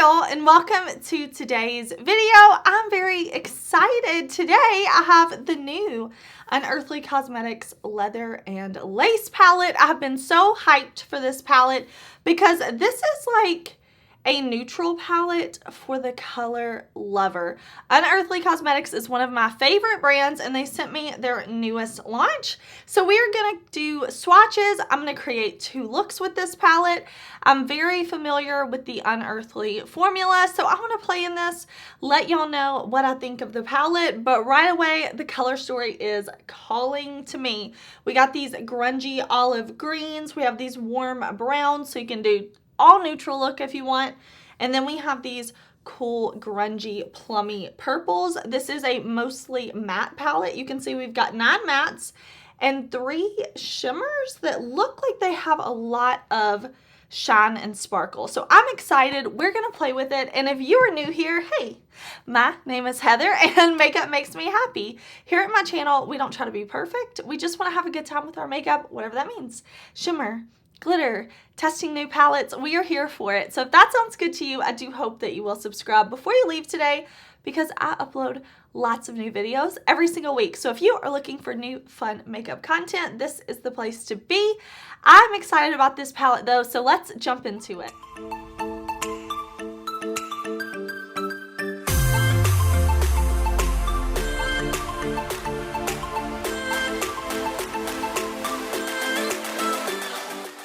y'all, and welcome to today's video. I'm very excited. Today I have the new Unearthly Cosmetics Leather and Lace palette. I've been so hyped for this palette because this is like a neutral palette for the color lover. Unearthly Cosmetics is one of my favorite brands, and they sent me their newest launch. So we are gonna do swatches. I'm gonna create 2 looks with this palette. I'm very familiar with the Unearthly formula, so I wanna play in this, let y'all know what I think of the palette, but right away, the color story is calling to me. We got these grungy olive greens. We have these warm browns, so you can do all neutral look if you want. And then we have these cool grungy plummy purples. This is a mostly matte palette. You can see we've got 9 mattes and 3 shimmers that look like they have a lot of shine and sparkle. So I'm excited. We're gonna play with it. And if you are new here, hey, my name is Heather and makeup makes me happy. Here at my channel, we don't try to be perfect. We just want to have a good time with our makeup, whatever that means. Shimmer, glitter, testing new palettes, we are here for it. So if that sounds good to you, I do hope that you will subscribe before you leave today, because I upload lots of new videos every single week. So if you are looking for new fun makeup content, this is the place to be. I'm excited about this palette though, so let's jump into it.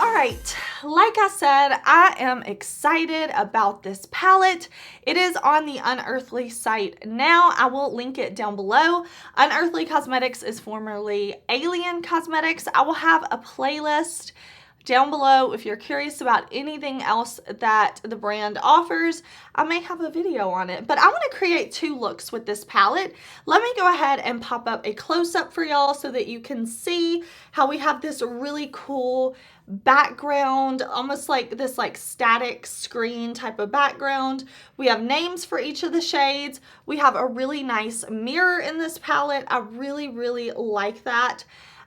Alright, like I said, I am excited about this palette. It is on the Unearthly site now. I will link it down below. Unearthly Cosmetics is formerly LAYIN Cosmetics. I will have a playlist down below if you're curious about anything else that the brand offers. I may have a video on it, but I want to create 2 looks with this palette. Let me go ahead and pop up a close-up for y'all so that you can see how we have this really cool background, almost like this like static screen type of background. We have names for each of the shades. We have a really nice mirror in this palette. I really like that.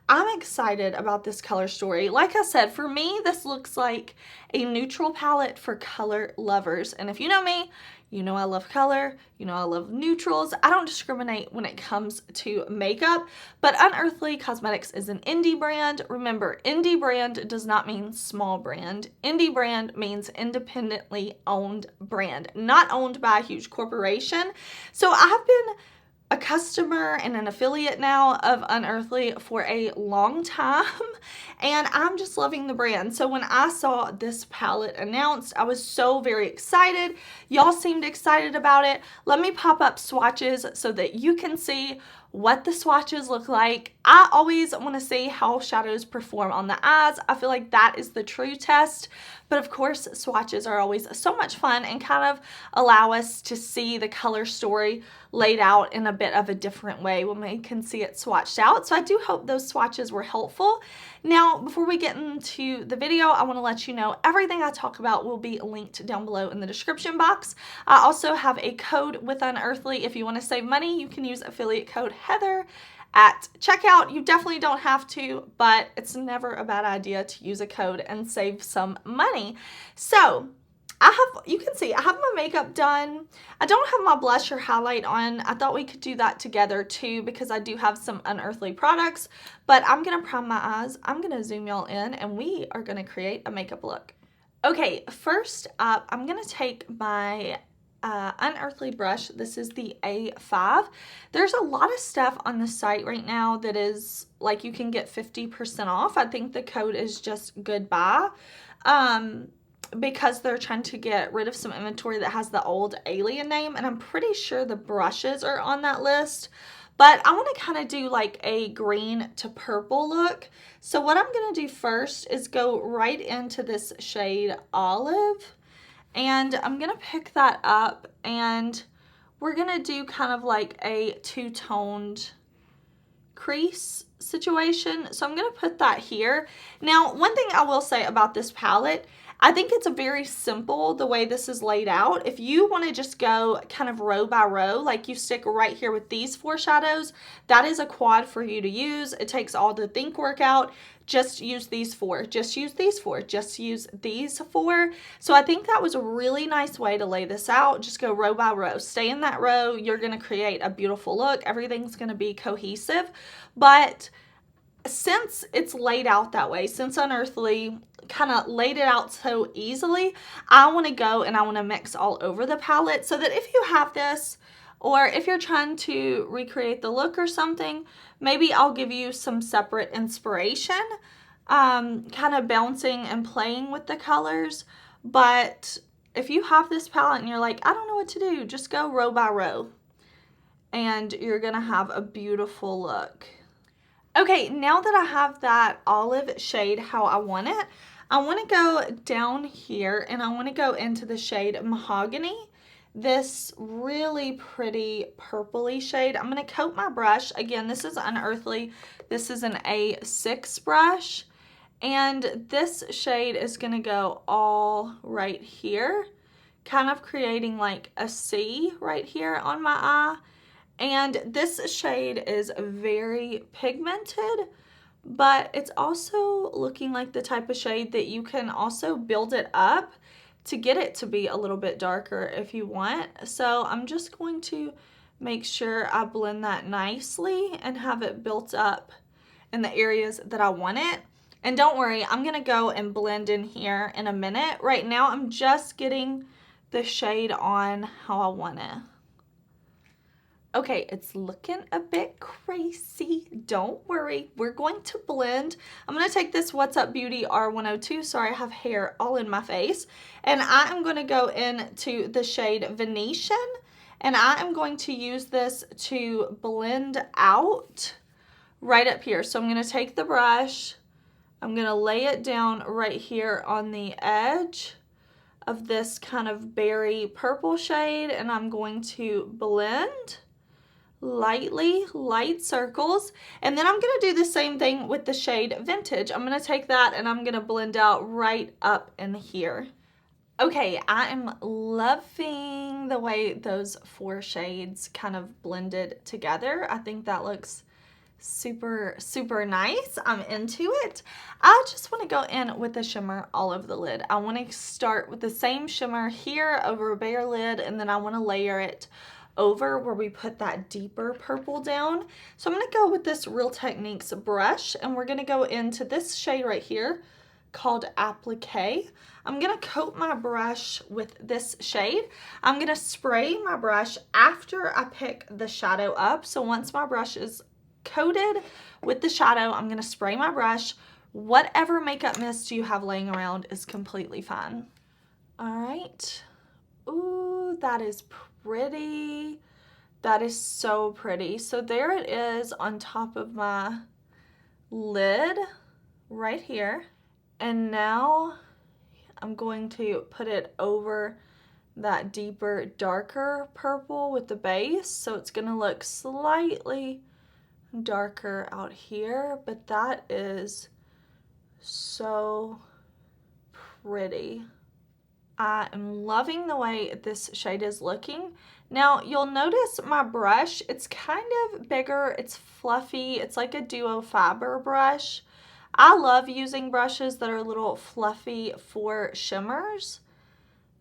I'm excited about this color story. Like I said, for me, this looks like a neutral palette for color lovers. And if you know me, you know I love color, you know I love neutrals. I don't discriminate when it comes to makeup, but Unearthly Cosmetics is an indie brand. Remember, indie brand does not mean small brand. Indie brand means independently owned brand, not owned by a huge corporation. So I have been a customer and an affiliate now of Unearthly for a long time, and I'm just loving the brand. So when I saw this palette announced, I was so very excited. Y'all seemed excited about it. Let me pop up swatches so that you can see what the swatches look like. I always want to see how shadows perform on the eyes. I feel like that is the true test. But of course, swatches are always so much fun and kind of allow us to see the color story laid out in a bit of a different way when we can see it swatched out. So I do hope those swatches were helpful. Now, before we get into the video, I want to let you know everything I talk about will be linked down below in the description box. I also have a code with Unearthly. If you want to save money, you can use affiliate code Heather at checkout. You definitely don't have to, but it's never a bad idea to use a code and save some money. So you can see I have my makeup done. I don't have my blush or highlight on. I thought we could do that together too because I do have some Unearthly products, but I'm gonna prime my eyes. I'm gonna zoom y'all in and we are gonna create a makeup look. Okay, first up, I'm gonna take my Unearthly brush. This is the A5. There's a lot of stuff on the site right now that is like you can get 50% off. I think the code is just goodbye because they're trying to get rid of some inventory that has the old alien name, and I'm pretty sure the brushes are on that list. But I want to kind of do like a green to purple look. So what I'm going to do first is go right into this shade Olive. And I'm going to pick that up and we're going to do kind of like a 2-toned crease situation. So I'm going to put that here. Now, one thing I will say about this palette, I think it's a very simple the way this is laid out. If you want to just go kind of row by row, like you stick right here with these 4 shadows, that is a quad for you to use. It takes all the think work out. Just use these 4, just use these 4, just use these 4. So I think that was a really nice way to lay this out. Just go row by row. Stay in that row. You're going to create a beautiful look. Everything's going to be cohesive. But since it's laid out that way, since Unearthly kind of laid it out so easily, I want to go and I want to mix all over the palette so that if you have this, or if you're trying to recreate the look or something, maybe I'll give you some separate inspiration, kind of bouncing and playing with the colors. But if you have this palette and you're like, I don't know what to do, just go row by row and you're gonna have a beautiful look. Okay, now that I have that olive shade how I want it, I want to go down here and I want to go into the shade Mahogany. This really pretty purpley shade. I'm going to coat my brush. Again, this is Unearthly. This is an A6 brush. And this shade is going to go all right here, kind of creating like a C right here on my eye. And this shade is very pigmented, but it's also looking like the type of shade that you can also build it up to get it to be a little bit darker if you want. So I'm just going to make sure I blend that nicely and have it built up in the areas that I want it. And don't worry, I'm gonna go and blend in here in a minute. Right now, I'm just getting the shade on how I want it. Okay, it's looking a bit crazy. Don't worry, we're going to blend. I'm gonna take this What's Up Beauty R102, sorry I have hair all in my face, and I am gonna go into the shade Venetian, and I am going to use this to blend out right up here. So I'm gonna take the brush, I'm gonna lay it down right here on the edge of this kind of berry purple shade, and I'm going to blend lightly, light circles, and then I'm going to do the same thing with the shade Vintage. I'm going to take that and I'm going to blend out right up in here. Okay, I am loving the way those 4 shades kind of blended together. I think that looks super, super nice. I'm into it. I just want to go in with the shimmer all over the lid. I want to start with the same shimmer here over a bare lid, and then I want to layer it over where we put that deeper purple down. So I'm going to go with this Real Techniques brush, and we're going to go into this shade right here called Applique. I'm going to coat my brush with this shade. I'm going to spray my brush after I pick the shadow up. So once my brush is coated with the shadow, I'm going to spray my brush. Whatever makeup mist you have laying around is completely fine. All right. Ooh, that is pretty. That is so pretty. So there it is on top of my lid right here. And now I'm going to put it over that deeper, darker purple with the base. So it's going to look slightly darker out here, but that is so pretty. I am loving the way this shade is looking. Now you'll notice my brush, it's kind of bigger, it's fluffy, it's like a duo fiber brush. I love using brushes that are a little fluffy for shimmers.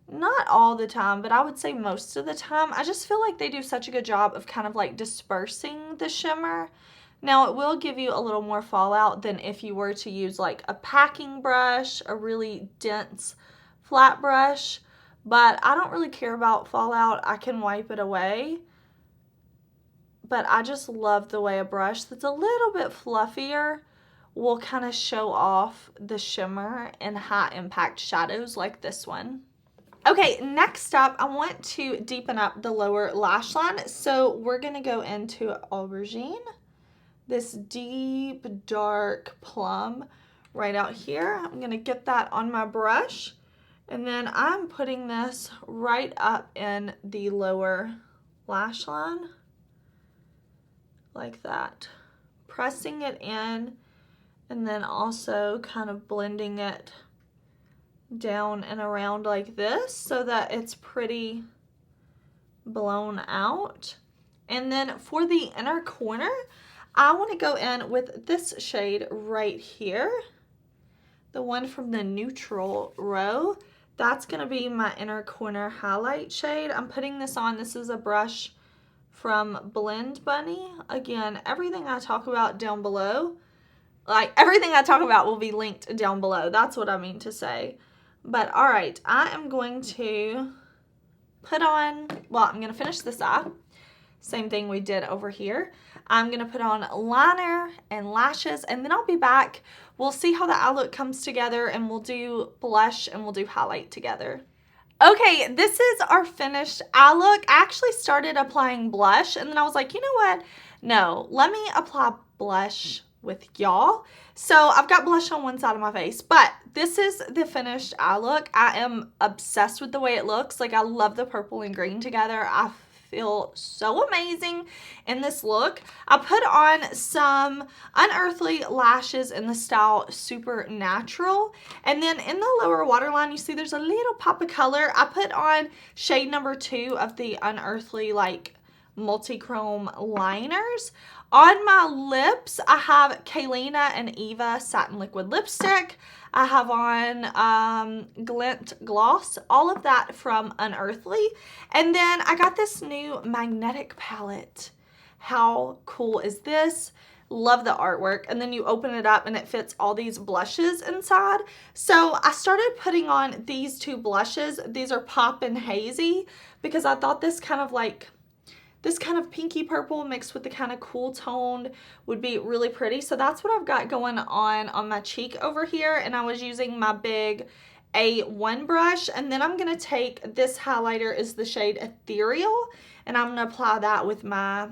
Not all the time, but I would say most of the time. I just feel like they do such a good job of kind of like dispersing the shimmer. Now it will give you a little more fallout than if you were to use like a packing brush, a really dense flat brush, but I don't really care about fallout. I can wipe it away, but I just love the way a brush that's a little bit fluffier will kind of show off the shimmer in high impact shadows like this one. Okay, next up, I want to deepen up the lower lash line. So we're gonna go into Aubergine, this deep, dark plum right out here. I'm gonna get that on my brush. And then I'm putting this right up in the lower lash line, like that. Pressing it in, and then also kind of blending it down and around like this so that it's pretty blown out. And then for the inner corner, I want to go in with this shade right here, the one from the neutral row. That's going to be my inner corner highlight shade. I'm putting this on. This is a brush from Blend Bunny. Again, everything I talk about down below, like everything I talk about will be linked down below. That's what I mean to say. But all right, I am going to put on, well, I'm going to finish this eye. Same thing we did over here. I'm going to put on liner and lashes, and then I'll be back. We'll see how the eye look comes together, and we'll do blush and we'll do highlight together. Okay, this is our finished eye look. I actually started applying blush, and then I was like, you know what? No, let me apply blush with y'all. So I've got blush on one side of my face, but this is the finished eye look. I am obsessed with the way it looks. Like, I love the purple and green together. I feel so amazing in this look. I put on some Unearthly lashes in the style Supernatural, and then in the lower waterline you see there's a little pop of color. I put on shade number 2 of the Unearthly like multi-chrome liners. On my lips, I have KAYLENA and Eva Satin Liquid Lipstick. I have on Glint Gloss, all of that from Unearthly. And then I got this new magnetic palette. How cool is this? Love the artwork. And then you open it up and it fits all these blushes inside. So I started putting on these 2 blushes. These are Pop and Hazy, because I thought this kind of pinky purple mixed with the kind of cool toned would be really pretty. So that's what I've got going on my cheek over here. And I was using my big A1 brush. And then I'm going to take this highlighter, is the shade Ethereal, and I'm going to apply that with my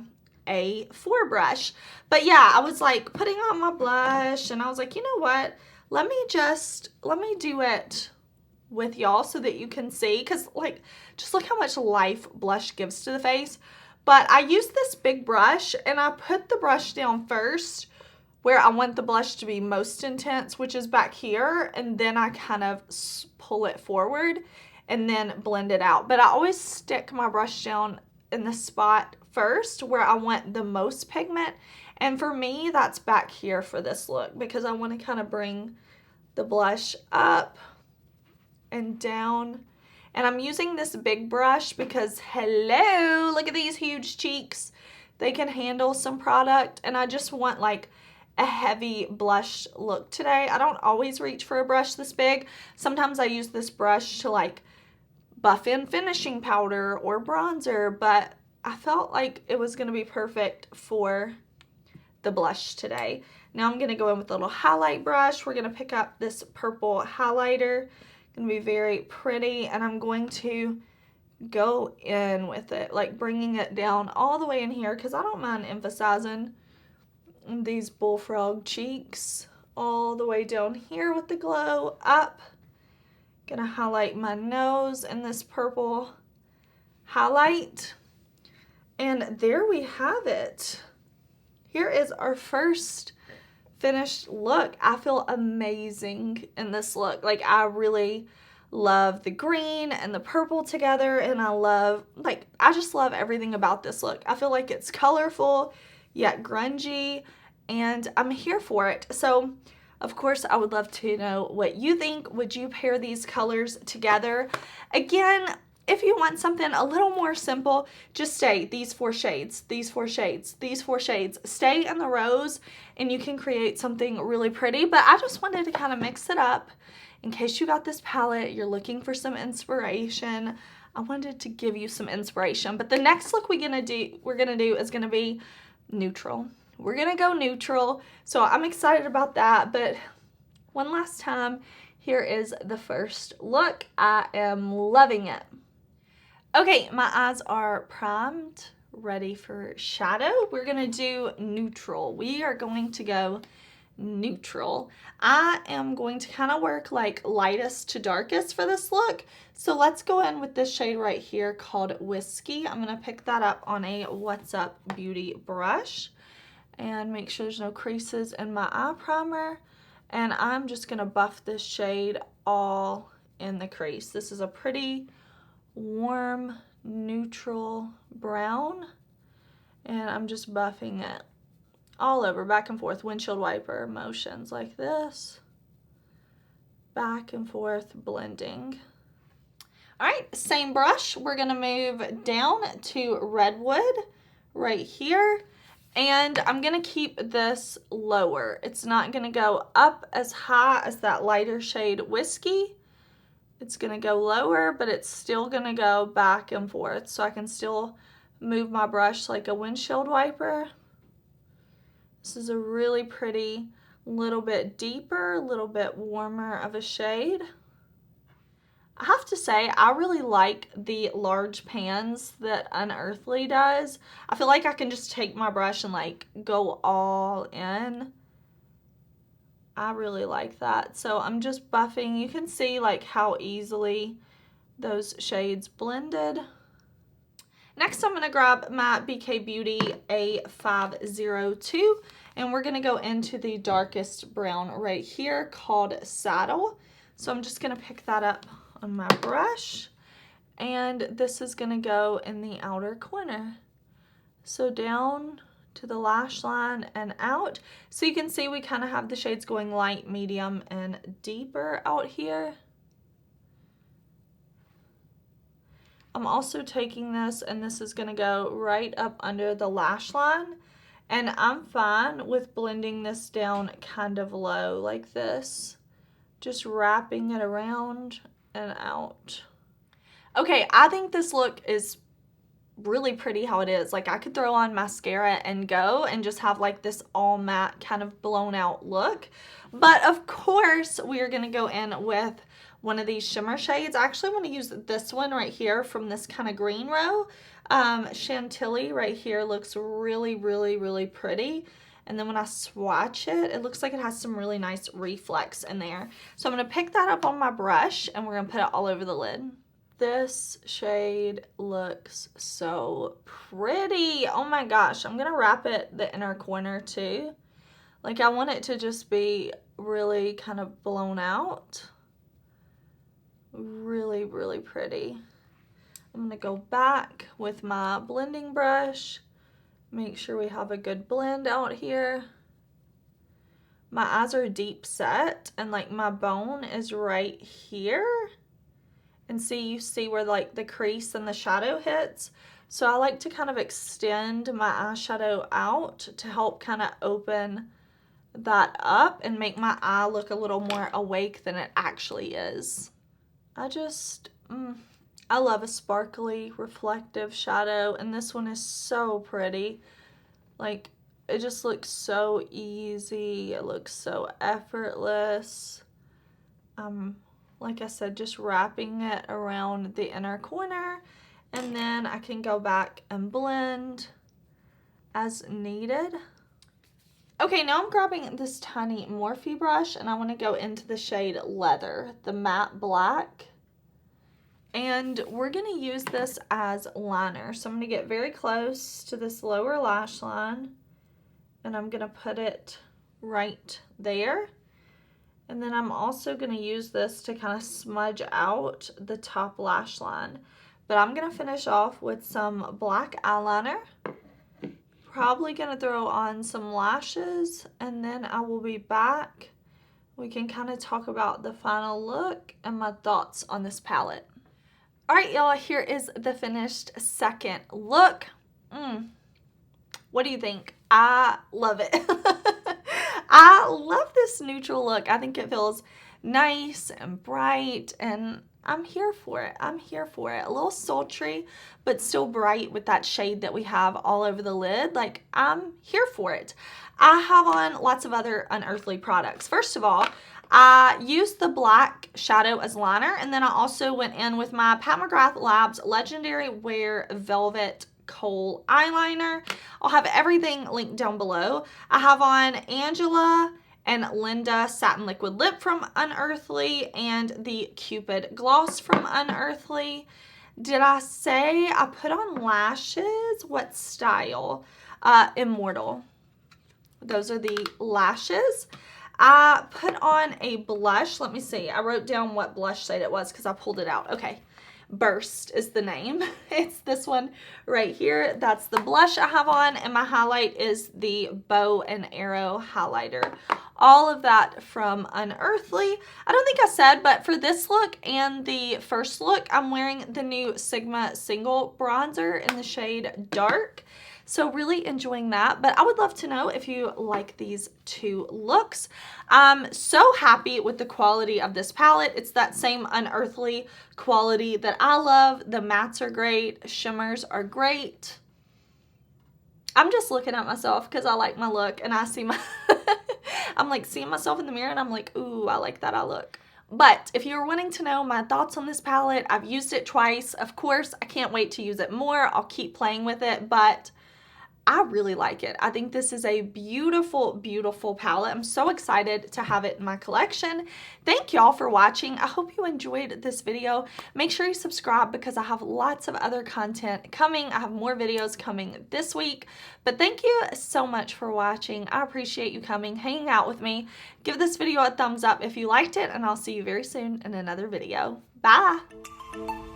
A4 brush. But yeah, I was like putting on my blush, and I was like, you know what? Let me do it with y'all so that you can see. Because like, just look how much life blush gives to the face. But I used this big brush, and I put the brush down first where I want the blush to be most intense, which is back here, and then I kind of pull it forward and then blend it out. But I always stick my brush down in the spot first where I want the most pigment, and for me that's back here for this look, because I want to kind of bring the blush up and down. And I'm using this big brush because, hello, look at these huge cheeks. They can handle some product, and I just want like a heavy blush look today. I don't always reach for a brush this big. Sometimes I use this brush to like buff in finishing powder or bronzer, but I felt like it was going to be perfect for the blush today. Now I'm going to go in with a little highlight brush. We're going to pick up this purple highlighter. Gonna be very pretty, and I'm going to go in with it, like bringing it down all the way in here, because I don't mind emphasizing these bullfrog cheeks all the way down here with the glow up. Gonna highlight my nose in this purple highlight, and there we have it. Here is our first finished look. I feel amazing in this look. Like, I really love the green and the purple together, and I just love everything about this look. I feel like it's colorful yet grungy, and I'm here for it. So of course I would love to know what you think. Would you pair these colors together? Again, if you want something a little more simple, just stay these 4 shades, these 4 shades, these 4 shades. Stay in the rows, and you can create something really pretty. But I just wanted to kind of mix it up in case you got this palette, you're looking for some inspiration. I wanted to give you some inspiration. But the next look we're gonna do is gonna be neutral. We're gonna go neutral, so I'm excited about that. But one last time, here is the first look. I am loving it. Okay, my eyes are primed, ready for shadow. We're gonna do neutral. We are going to go neutral. I am going to kind of work like lightest to darkest for this look. So let's go in with this shade right here called Whiskey. I'm gonna pick that up on a What's Up Beauty brush and make sure there's no creases in my eye primer. And I'm just gonna buff this shade all in the crease. This is a pretty warm, neutral brown, and I'm just buffing it all over, back and forth, windshield wiper motions like this, back and forth blending. All right, same brush. We're gonna move down to Redwood right here, and I'm gonna keep this lower. It's not gonna go up as high as that lighter shade Whiskey. It's gonna go lower, but it's still gonna go back and forth, so I can still move my brush like a windshield wiper. This is a really pretty, little bit deeper, a little bit warmer of a shade. I have to say, I really like the large pans that Unearthly does. I feel like I can just take my brush and like go all in. I really like that. So I'm just buffing. You can see like how easily those shades blended. Next, I'm going to grab my BK Beauty A502, and we're going to go into the darkest brown right here called Saddle. So I'm just going to pick that up on my brush, and this is going to go in the outer corner. So down to the lash line and out. So you can see we kind of have the shades going light, medium, and deeper out here. I'm also taking this, and this is going to go right up under the lash line, and I'm fine with blending this down kind of low like this, just wrapping it around and out. Okay, I think this look is really pretty how it is. Like, I could throw on mascara and go and just have like this all matte kind of blown out look, but of course we are going to go in with one of these shimmer shades. I actually want to use this one right here from this kind of green row. Chantilly right here looks really, really, really pretty. And then when I swatch it, it looks like it has some really nice reflex in there. So I'm going to pick that up on my brush, and we're going to put it all over the lid. This shade looks so pretty. Oh my gosh. I'm going to wrap it the inner corner too. Like, I want it to just be really kind of blown out. Really, really pretty. I'm going to go back with my blending brush. Make sure we have a good blend out here. My eyes are deep set, and like my bone is right here. And see, you see where like the crease and the shadow hits. So I like to kind of extend my eyeshadow out to help kind of open that up and make my eye look a little more awake than it actually is. I love a sparkly, reflective shadow, and this one is so pretty. Like, it just looks so easy. It looks so effortless. Like I said, just wrapping it around the inner corner, and then I can go back and blend as needed. Okay, now I'm grabbing this tiny Morphe brush, and I want to go into the shade Leather, the matte black. And we're going to use this as liner. So I'm going to get very close to this lower lash line, and I'm going to put it right there. And then I'm also going to use this to kind of smudge out the top lash line. But I'm going to finish off with some black eyeliner. Probably going to throw on some lashes, and then I will be back. We can kind of talk about the final look and my thoughts on this palette. All right, y'all, here is the finished second look. What do you think? I love it. I love this neutral look. I think it feels nice and bright, and I'm here for it. I'm here for it. A little sultry, but still bright with that shade that we have all over the lid. Like, I'm here for it. I have on lots of other Unearthly products. First of all, I used the black shadow as liner, and then I also went in with my Pat McGrath Labs Legendary Wear Velvet Kohl eyeliner. I'll have everything linked down below. I have on Angela and Linda Satin Liquid Lip from Unearthly and the Cupid Gloss from Unearthly. Did I say I put on lashes? What style? Immortal. Those are the lashes. I put on a blush. Let me see. I wrote down what blush shade it was because I pulled it out. Okay. Burst is the name. It's this one right here. That's the blush I have on, and my highlight is the Bow and Arrow highlighter. All of that from Unearthly. I don't think I said, but for this look and the first look, I'm wearing the new Sigma Single Bronzer in the shade Dark. So really enjoying that, but I would love to know if you like these two looks. I'm so happy with the quality of this palette. It's that same Unearthly quality that I love. The mattes are great, shimmers are great. I'm just looking at myself because I like my look, and I see my, I'm like seeing myself in the mirror and I'm like, ooh, I like that I look. But if you're wanting to know my thoughts on this palette, I've used it twice. Of course, I can't wait to use it more. I'll keep playing with it, but I really like it. I think this is a beautiful, beautiful palette. I'm so excited to have it in my collection. Thank y'all for watching. I hope you enjoyed this video. Make sure you subscribe because I have lots of other content coming. I have more videos coming this week. But thank you so much for watching. I appreciate you coming, hanging out with me. Give this video a thumbs up if you liked it, and I'll see you very soon in another video. Bye!